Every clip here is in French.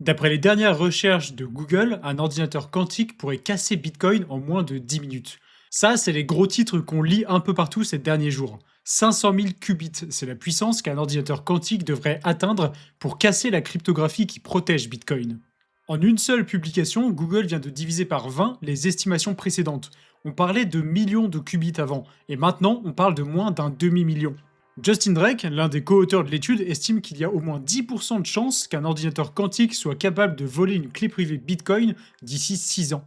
D'après les dernières recherches de Google, un ordinateur quantique pourrait casser Bitcoin en moins de 10 minutes. Ça, c'est les gros titres qu'on lit un peu partout ces derniers jours. 500 000 qubits, c'est la puissance qu'un ordinateur quantique devrait atteindre pour casser la cryptographie qui protège Bitcoin. En une seule publication, Google vient de diviser par 20 les estimations précédentes. On parlait de millions de qubits avant, et maintenant on parle de moins d'un demi-million. Justin Drake, l'un des co-auteurs de l'étude, estime qu'il y a au moins 10% de chances qu'un ordinateur quantique soit capable de voler une clé privée Bitcoin d'ici 6 ans.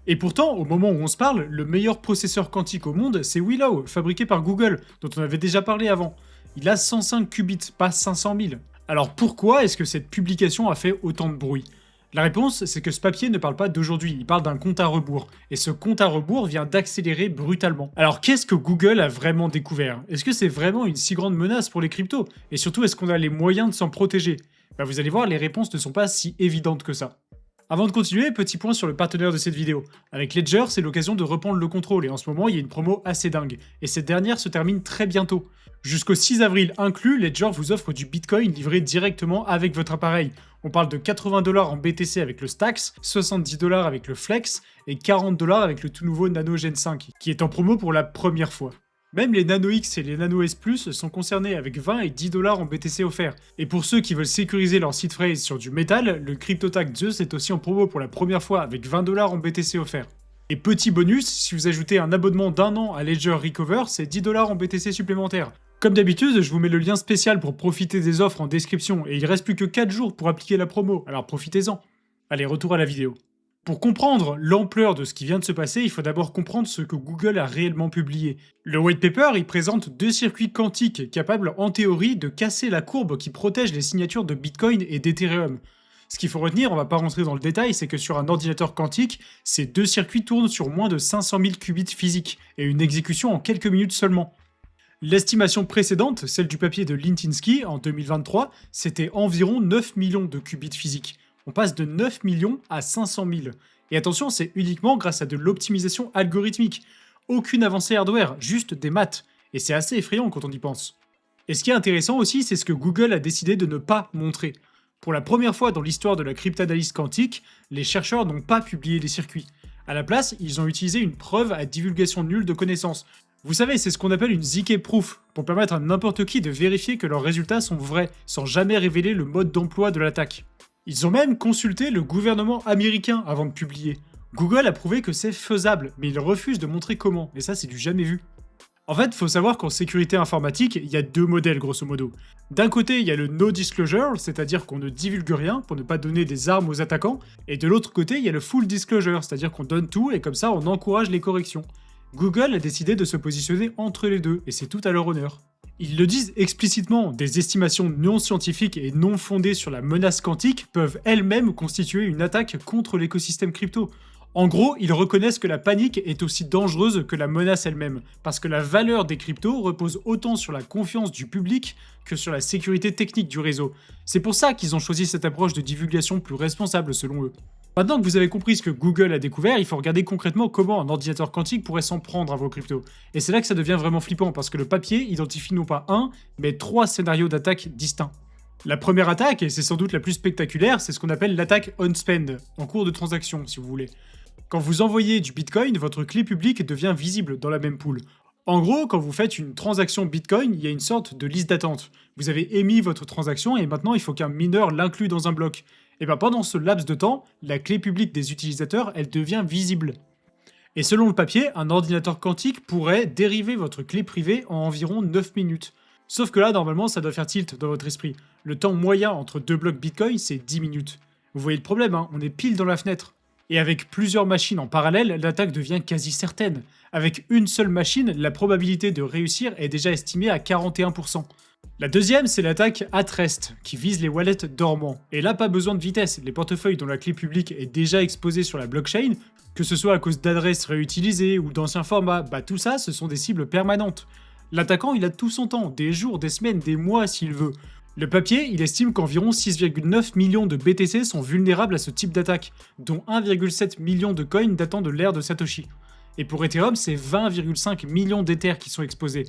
Et pourtant, au moment où on se parle, le meilleur processeur quantique au monde, c'est Willow, fabriqué par Google, dont on avait déjà parlé avant. Il a 105 qubits, pas 500 000. Alors pourquoi est-ce que cette publication a fait autant de bruit? La réponse, c'est que ce papier ne parle pas d'aujourd'hui, il parle d'un compte à rebours. Et ce compte à rebours vient d'accélérer brutalement. Alors qu'est-ce que Google a vraiment découvert? Est-ce que c'est vraiment une si grande menace pour les cryptos? Et surtout, est-ce qu'on a les moyens de s'en protéger? Vous allez voir, les réponses ne sont pas si évidentes que ça. Avant de continuer, petit point sur le partenaire de cette vidéo. Avec Ledger, c'est l'occasion de reprendre le contrôle, et en ce moment, il y a une promo assez dingue. Et cette dernière se termine très bientôt. Jusqu'au 6 avril inclus, Ledger vous offre du Bitcoin livré directement avec votre appareil. On parle de 80$ en BTC avec le Stax, 70$ avec le Flex, et 40$ avec le tout nouveau Nano Gen 5, qui est en promo pour la première fois. Même les Nano X et les Nano S Plus sont concernés avec 20 et 10$ en BTC offerts. Et pour ceux qui veulent sécuriser leur seed phrase sur du métal, le CryptoTac Zeus est aussi en promo pour la première fois avec 20$ en BTC offerts. Et petit bonus, si vous ajoutez un abonnement d'1 an à Ledger Recover, c'est 10$ en BTC supplémentaires. Comme d'habitude, je vous mets le lien spécial pour profiter des offres en description, et il reste plus que 4 jours pour appliquer la promo, alors profitez-en. Allez, retour à la vidéo. Pour comprendre l'ampleur de ce qui vient de se passer, il faut d'abord comprendre ce que Google a réellement publié. Le white paper, il présente 2 circuits quantiques capables en théorie de casser la courbe qui protège les signatures de Bitcoin et d'Ethereum. Ce qu'il faut retenir, on va pas rentrer dans le détail, c'est que sur un ordinateur quantique, ces 2 circuits tournent sur moins de 500 000 qubits physiques, et une exécution en quelques minutes seulement. L'estimation précédente, celle du papier de Lintinsky en 2023, c'était environ 9 millions de qubits physiques. On passe de 9 millions à 500 000. Et attention, c'est uniquement grâce à de l'optimisation algorithmique. Aucune avancée hardware, juste des maths. Et c'est assez effrayant quand on y pense. Et ce qui est intéressant aussi, c'est ce que Google a décidé de ne pas montrer. Pour la première fois dans l'histoire de la cryptanalyse quantique, les chercheurs n'ont pas publié les circuits. À la place, ils ont utilisé une preuve à divulgation nulle de connaissances. Vous savez, c'est ce qu'on appelle une ZK proof, pour permettre à n'importe qui de vérifier que leurs résultats sont vrais, sans jamais révéler le mode d'emploi de l'attaque. Ils ont même consulté le gouvernement américain avant de publier. Google a prouvé que c'est faisable, mais ils refusent de montrer comment, et ça c'est du jamais vu. En fait, faut savoir qu'en sécurité informatique, il y a 2 modèles grosso modo. D'un côté, il y a le no disclosure, c'est-à-dire qu'on ne divulgue rien pour ne pas donner des armes aux attaquants, et de l'autre côté, il y a le full disclosure, c'est-à-dire qu'on donne tout et comme ça on encourage les corrections. Google a décidé de se positionner entre les deux, et c'est tout à leur honneur. Ils le disent explicitement, des estimations non scientifiques et non fondées sur la menace quantique peuvent elles-mêmes constituer une attaque contre l'écosystème crypto. En gros, ils reconnaissent que la panique est aussi dangereuse que la menace elle-même, parce que la valeur des cryptos repose autant sur la confiance du public que sur la sécurité technique du réseau. C'est pour ça qu'ils ont choisi cette approche de divulgation plus responsable selon eux. Maintenant que vous avez compris ce que Google a découvert, il faut regarder concrètement comment un ordinateur quantique pourrait s'en prendre à vos cryptos. Et c'est là que ça devient vraiment flippant, parce que le papier identifie non pas un, mais 3 scénarios d'attaque distincts. La première attaque, et c'est sans doute la plus spectaculaire, c'est ce qu'on appelle l'attaque on-spend, en cours de transaction si vous voulez. Quand vous envoyez du Bitcoin, votre clé publique devient visible dans la même pool. En gros, quand vous faites une transaction Bitcoin, il y a une sorte de liste d'attente. Vous avez émis votre transaction et maintenant il faut qu'un mineur l'inclue dans un bloc. Et bien pendant ce laps de temps, la clé publique des utilisateurs, elle devient visible. Et selon le papier, un ordinateur quantique pourrait dériver votre clé privée en environ 9 minutes. Sauf que là, normalement, ça doit faire tilt dans votre esprit. Le temps moyen entre 2 blocs Bitcoin, c'est 10 minutes. Vous voyez le problème, hein, on est pile dans la fenêtre. Et avec plusieurs machines en parallèle, l'attaque devient quasi certaine. Avec une seule machine, la probabilité de réussir est déjà estimée à 41%. La deuxième, c'est l'attaque at rest, qui vise les wallets dormants. Et là, pas besoin de vitesse, les portefeuilles dont la clé publique est déjà exposée sur la blockchain, que ce soit à cause d'adresses réutilisées ou d'anciens formats, tout ça, ce sont des cibles permanentes. L'attaquant, il a tout son temps, des jours, des semaines, des mois s'il veut. Le papier, il estime qu'environ 6,9 millions de BTC sont vulnérables à ce type d'attaque, dont 1,7 million de coins datant de l'ère de Satoshi. Et pour Ethereum, c'est 20,5 millions d'Ethers qui sont exposés.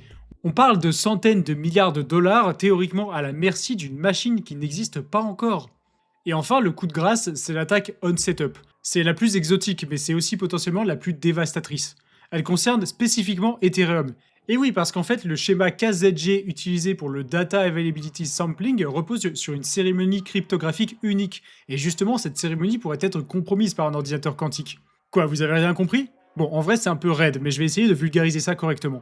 On parle de centaines de milliards de dollars théoriquement à la merci d'une machine qui n'existe pas encore. Et enfin, le coup de grâce, c'est l'attaque on-setup. C'est la plus exotique, mais c'est aussi potentiellement la plus dévastatrice. Elle concerne spécifiquement Ethereum. Et oui, parce qu'en fait, le schéma KZG utilisé pour le Data Availability Sampling repose sur une cérémonie cryptographique unique. Et justement, cette cérémonie pourrait être compromise par un ordinateur quantique. Quoi, vous avez rien compris? Bon, en vrai, c'est un peu raide, mais je vais essayer de vulgariser ça correctement.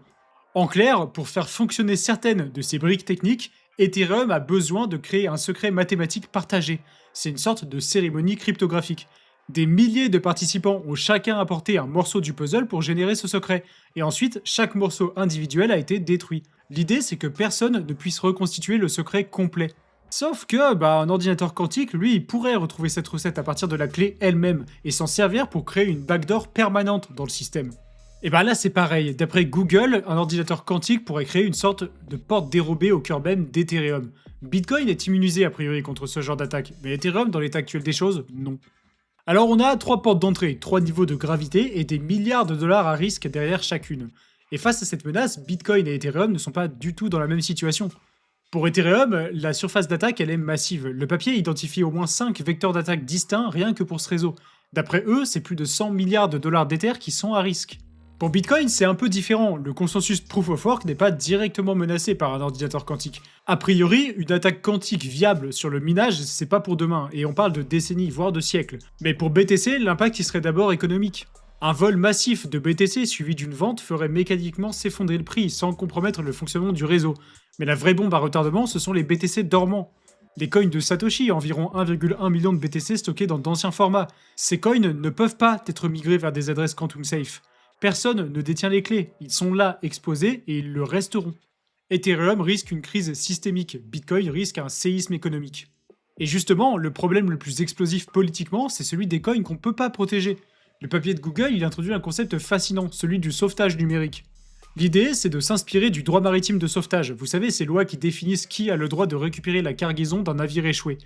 En clair, pour faire fonctionner certaines de ces briques techniques, Ethereum a besoin de créer un secret mathématique partagé. C'est une sorte de cérémonie cryptographique. Des milliers de participants ont chacun apporté un morceau du puzzle pour générer ce secret, et ensuite chaque morceau individuel a été détruit. L'idée c'est que personne ne puisse reconstituer le secret complet. Sauf que, un ordinateur quantique, lui, il pourrait retrouver cette recette à partir de la clé elle-même, et s'en servir pour créer une backdoor permanente dans le système. Et là c'est pareil, d'après Google, un ordinateur quantique pourrait créer une sorte de porte dérobée au cœur même d'Ethereum. Bitcoin est immunisé a priori contre ce genre d'attaque, mais Ethereum dans l'état actuel des choses, non. Alors on a 3 portes d'entrée, 3 niveaux de gravité et des milliards de dollars à risque derrière chacune. Et face à cette menace, Bitcoin et Ethereum ne sont pas du tout dans la même situation. Pour Ethereum, la surface d'attaque elle est massive. Le papier identifie au moins 5 vecteurs d'attaque distincts rien que pour ce réseau. D'après eux, c'est plus de 100 milliards de dollars d'Ether qui sont à risque. Pour Bitcoin, c'est un peu différent. Le consensus Proof of Work n'est pas directement menacé par un ordinateur quantique. A priori, une attaque quantique viable sur le minage, c'est pas pour demain, et on parle de décennies, voire de siècles. Mais pour BTC, l'impact y serait d'abord économique. Un vol massif de BTC suivi d'une vente ferait mécaniquement s'effondrer le prix, sans compromettre le fonctionnement du réseau. Mais la vraie bombe à retardement, ce sont les BTC dormants. Les coins de Satoshi, environ 1,1 million de BTC stockés dans d'anciens formats. Ces coins ne peuvent pas être migrés vers des adresses quantum safe. Personne ne détient les clés, ils sont là, exposés, et ils le resteront. Ethereum risque une crise systémique, Bitcoin risque un séisme économique. Et justement, le problème le plus explosif politiquement, c'est celui des coins qu'on peut pas protéger. Le papier de Google, il introduit un concept fascinant, celui du sauvetage numérique. L'idée, c'est de s'inspirer du droit maritime de sauvetage. Vous savez, ces lois qui définissent qui a le droit de récupérer la cargaison d'un navire échoué.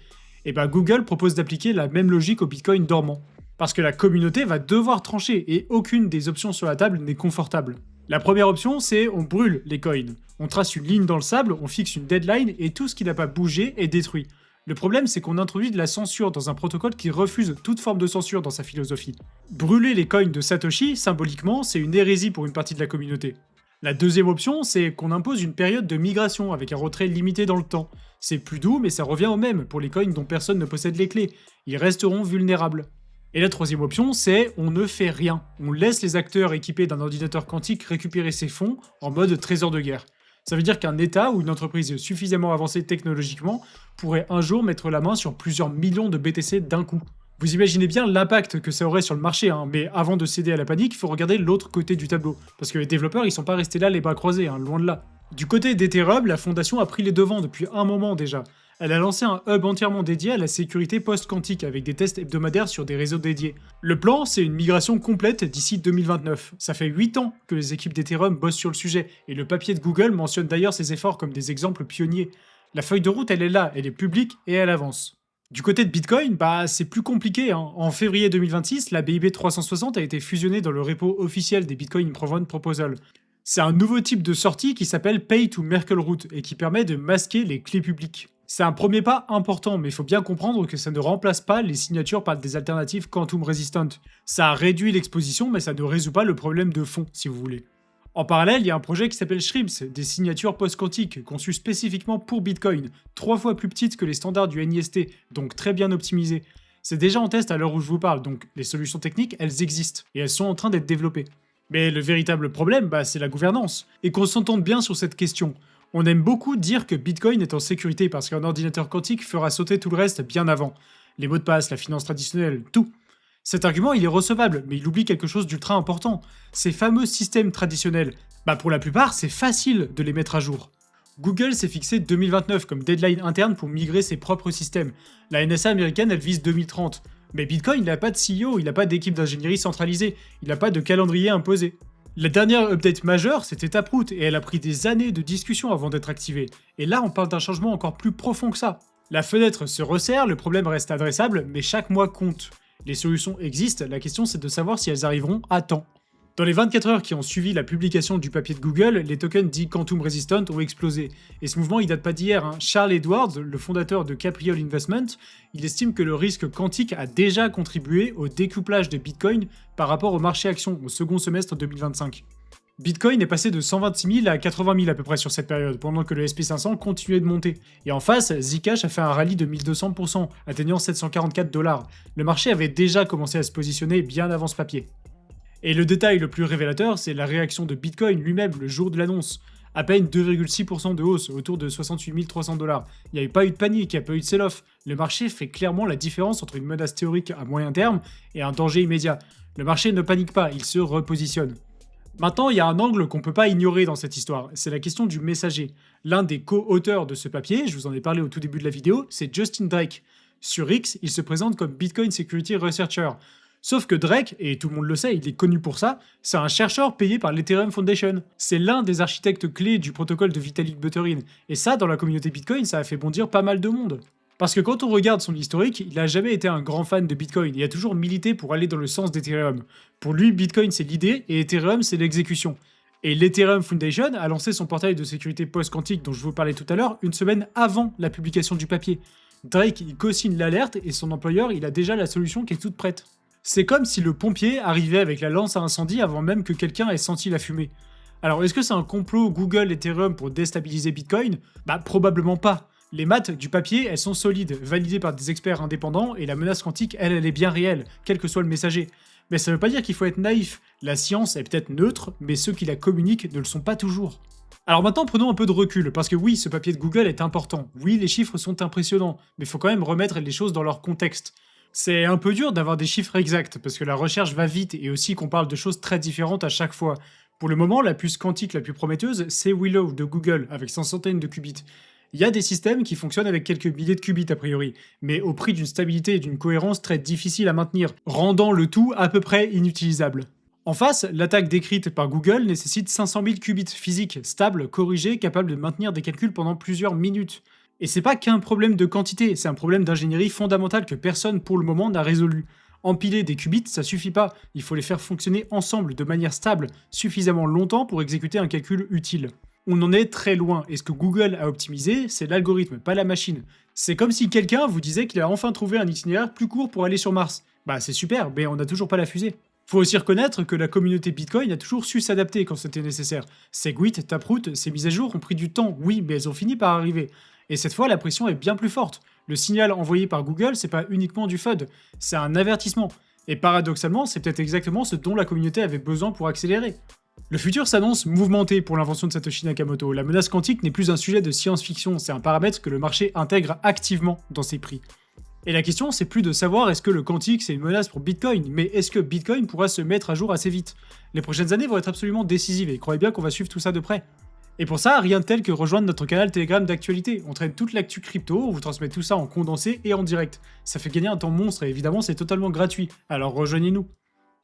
Et Google propose d'appliquer la même logique au Bitcoin dormant. Parce que la communauté va devoir trancher et aucune des options sur la table n'est confortable. La première option, c'est on brûle les coins. On trace une ligne dans le sable, on fixe une deadline et tout ce qui n'a pas bougé est détruit. Le problème, c'est qu'on introduit de la censure dans un protocole qui refuse toute forme de censure dans sa philosophie. Brûler les coins de Satoshi, symboliquement, c'est une hérésie pour une partie de la communauté. La deuxième option, c'est qu'on impose une période de migration avec un retrait limité dans le temps. C'est plus doux, mais ça revient au même pour les coins dont personne ne possède les clés. Ils resteront vulnérables. Et la troisième option, c'est on ne fait rien. On laisse les acteurs équipés d'un ordinateur quantique récupérer ses fonds en mode trésor de guerre. Ça veut dire qu'un État ou une entreprise suffisamment avancée technologiquement pourrait un jour mettre la main sur plusieurs millions de BTC d'un coup. Vous imaginez bien l'impact que ça aurait sur le marché, mais avant de céder à la panique, il faut regarder l'autre côté du tableau. Parce que les développeurs, ils sont pas restés là les bras croisés, loin de là. Du côté d'Ethereum, la fondation a pris les devants depuis un moment déjà. Elle a lancé un hub entièrement dédié à la sécurité post-quantique avec des tests hebdomadaires sur des réseaux dédiés. Le plan, c'est une migration complète d'ici 2029. Ça fait 8 ans que les équipes d'Ethereum bossent sur le sujet, et le papier de Google mentionne d'ailleurs ces efforts comme des exemples pionniers. La feuille de route, elle est là, elle est publique et elle avance. Du côté de Bitcoin, c'est plus compliqué. En février 2026, la BIB 360 a été fusionnée dans le repo officiel des Bitcoin Proven Proposal. C'est un nouveau type de sortie qui s'appelle Pay to Merkle Root et qui permet de masquer les clés publiques. C'est un premier pas important, mais il faut bien comprendre que ça ne remplace pas les signatures par des alternatives quantum resistant. Ça réduit l'exposition, mais ça ne résout pas le problème de fond, si vous voulez. En parallèle, il y a un projet qui s'appelle Shrimps, des signatures post-quantiques, conçues spécifiquement pour Bitcoin, 3 fois plus petites que les standards du NIST, donc très bien optimisées. C'est déjà en test à l'heure où je vous parle, donc les solutions techniques, elles existent, et elles sont en train d'être développées. Mais le véritable problème, c'est la gouvernance, et qu'on s'entende bien sur cette question. On aime beaucoup dire que Bitcoin est en sécurité parce qu'un ordinateur quantique fera sauter tout le reste bien avant. Les mots de passe, la finance traditionnelle, tout. Cet argument, il est recevable, mais il oublie quelque chose d'ultra important. Ces fameux systèmes traditionnels, pour la plupart, c'est facile de les mettre à jour. Google s'est fixé 2029 comme deadline interne pour migrer ses propres systèmes. La NSA américaine, elle vise 2030. Mais Bitcoin, il n'a pas de CEO, il n'a pas d'équipe d'ingénierie centralisée, il n'a pas de calendrier imposé. La dernière update majeure, c'était Taproot, et elle a pris des années de discussion avant d'être activée. Et là, on parle d'un changement encore plus profond que ça. La fenêtre se resserre, le problème reste adressable, mais chaque mois compte. Les solutions existent, la question c'est de savoir si elles arriveront à temps. Dans les 24 heures qui ont suivi la publication du papier de Google, les tokens dits Quantum Resistant ont explosé. Et ce mouvement, il date pas d'hier, hein. Charles Edwards, le fondateur de Capriol Investment, il estime que le risque quantique a déjà contribué au découplage de Bitcoin par rapport au marché action au second semestre 2025. Bitcoin est passé de 126 000 à 80 000 à peu près sur cette période, pendant que le SP500 continuait de monter. Et en face, Zcash a fait un rallye de 1200%, atteignant 744 $. Le marché avait déjà commencé à se positionner bien avant ce papier. Et le détail le plus révélateur, c'est la réaction de Bitcoin lui-même le jour de l'annonce. À peine 2,6% de hausse, autour de 68 300 $. Il n'y a pas eu de panique, il n'y a pas eu de sell-off. Le marché fait clairement la différence entre une menace théorique à moyen terme et un danger immédiat. Le marché ne panique pas, il se repositionne. Maintenant, il y a un angle qu'on peut pas ignorer dans cette histoire, c'est la question du messager. L'un des co-auteurs de ce papier, je vous en ai parlé au tout début de la vidéo, c'est Justin Drake. Sur X, il se présente comme Bitcoin Security Researcher. Sauf que Drake, et tout le monde le sait, il est connu pour ça, c'est un chercheur payé par l'Ethereum Foundation. C'est l'un des architectes clés du protocole de Vitalik Buterin. Et ça, dans la communauté Bitcoin, ça a fait bondir pas mal de monde. Parce que quand on regarde son historique, il a jamais été un grand fan de Bitcoin, il a toujours milité pour aller dans le sens d'Ethereum. Pour lui, Bitcoin c'est l'idée et Ethereum c'est l'exécution. Et l'Ethereum Foundation a lancé son portail de sécurité post-quantique dont je vous parlais tout à l'heure une semaine avant la publication du papier. Drake il co-signe l'alerte et son employeur il a déjà la solution qui est toute prête. C'est comme si le pompier arrivait avec la lance à incendie avant même que quelqu'un ait senti la fumée. Alors est-ce que c'est un complot Google Ethereum pour déstabiliser Bitcoin? Bah probablement pas. Les maths du papier, elles sont solides, validées par des experts indépendants, et la menace quantique, elle est bien réelle, quel que soit le messager. Mais ça veut pas dire qu'il faut être naïf. La science est peut-être neutre, mais ceux qui la communiquent ne le sont pas toujours. Alors maintenant, prenons un peu de recul, parce que oui, ce papier de Google est important. Oui, les chiffres sont impressionnants, mais il faut quand même remettre les choses dans leur contexte. C'est un peu dur d'avoir des chiffres exacts, parce que la recherche va vite, et aussi qu'on parle de choses très différentes à chaque fois. Pour le moment, la puce quantique la plus prometteuse, c'est Willow de Google, avec 100 centaines de qubits. Il y a des systèmes qui fonctionnent avec quelques milliers de qubits a priori, mais au prix d'une stabilité et d'une cohérence très difficiles à maintenir, rendant le tout à peu près inutilisable. En face, l'attaque décrite par Google nécessite 500 000 qubits physiques, stables, corrigés, capables de maintenir des calculs pendant plusieurs minutes. Et c'est pas qu'un problème de quantité, c'est un problème d'ingénierie fondamentale que personne pour le moment n'a résolu. Empiler des qubits, ça suffit pas, il faut les faire fonctionner ensemble de manière stable, suffisamment longtemps pour exécuter un calcul utile. On en est très loin, et ce que Google a optimisé, c'est l'algorithme, pas la machine. C'est comme si quelqu'un vous disait qu'il a enfin trouvé un itinéraire plus court pour aller sur Mars. Bah c'est super, mais on n'a toujours pas la fusée. Faut aussi reconnaître que la communauté Bitcoin a toujours su s'adapter quand c'était nécessaire. Segwit, Taproot, ces mises à jour ont pris du temps, oui, mais elles ont fini par arriver. Et cette fois, la pression est bien plus forte. Le signal envoyé par Google, c'est pas uniquement du FUD, c'est un avertissement. Et paradoxalement, c'est peut-être exactement ce dont la communauté avait besoin pour accélérer. Le futur s'annonce mouvementé pour l'invention de Satoshi Nakamoto. La menace quantique n'est plus un sujet de science-fiction, c'est un paramètre que le marché intègre activement dans ses prix. Et la question, c'est plus de savoir est-ce que le quantique c'est une menace pour Bitcoin, mais est-ce que Bitcoin pourra se mettre à jour assez vite? Les prochaines années vont être absolument décisives et croyez bien qu'on va suivre tout ça de près. Et pour ça, rien de tel que rejoindre notre canal Telegram d'actualité. On traite toute l'actu crypto, on vous transmet tout ça en condensé et en direct. Ça fait gagner un temps monstre et évidemment c'est totalement gratuit, alors rejoignez-nous.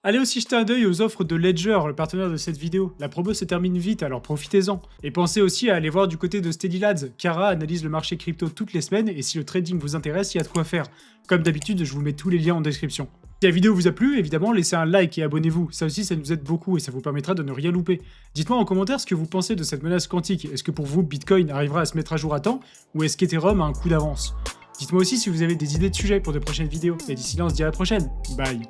Allez aussi jeter un œil aux offres de Ledger, le partenaire de cette vidéo. La promo se termine vite, alors profitez-en. Et pensez aussi à aller voir du côté de Steady Lads. Kara analyse le marché crypto toutes les semaines et si le trading vous intéresse, il y a de quoi faire. Comme d'habitude, je vous mets tous les liens en description. Si la vidéo vous a plu, évidemment, laissez un like et abonnez-vous. Ça aussi, ça nous aide beaucoup et ça vous permettra de ne rien louper. Dites-moi en commentaire ce que vous pensez de cette menace quantique. Est-ce que pour vous, Bitcoin arrivera à se mettre à jour à temps ou est-ce qu'Ethereum a un coup d'avance? Dites-moi aussi si vous avez des idées de sujets pour de prochaines vidéos. Et d'ici là, on se dit à la prochaine. Bye.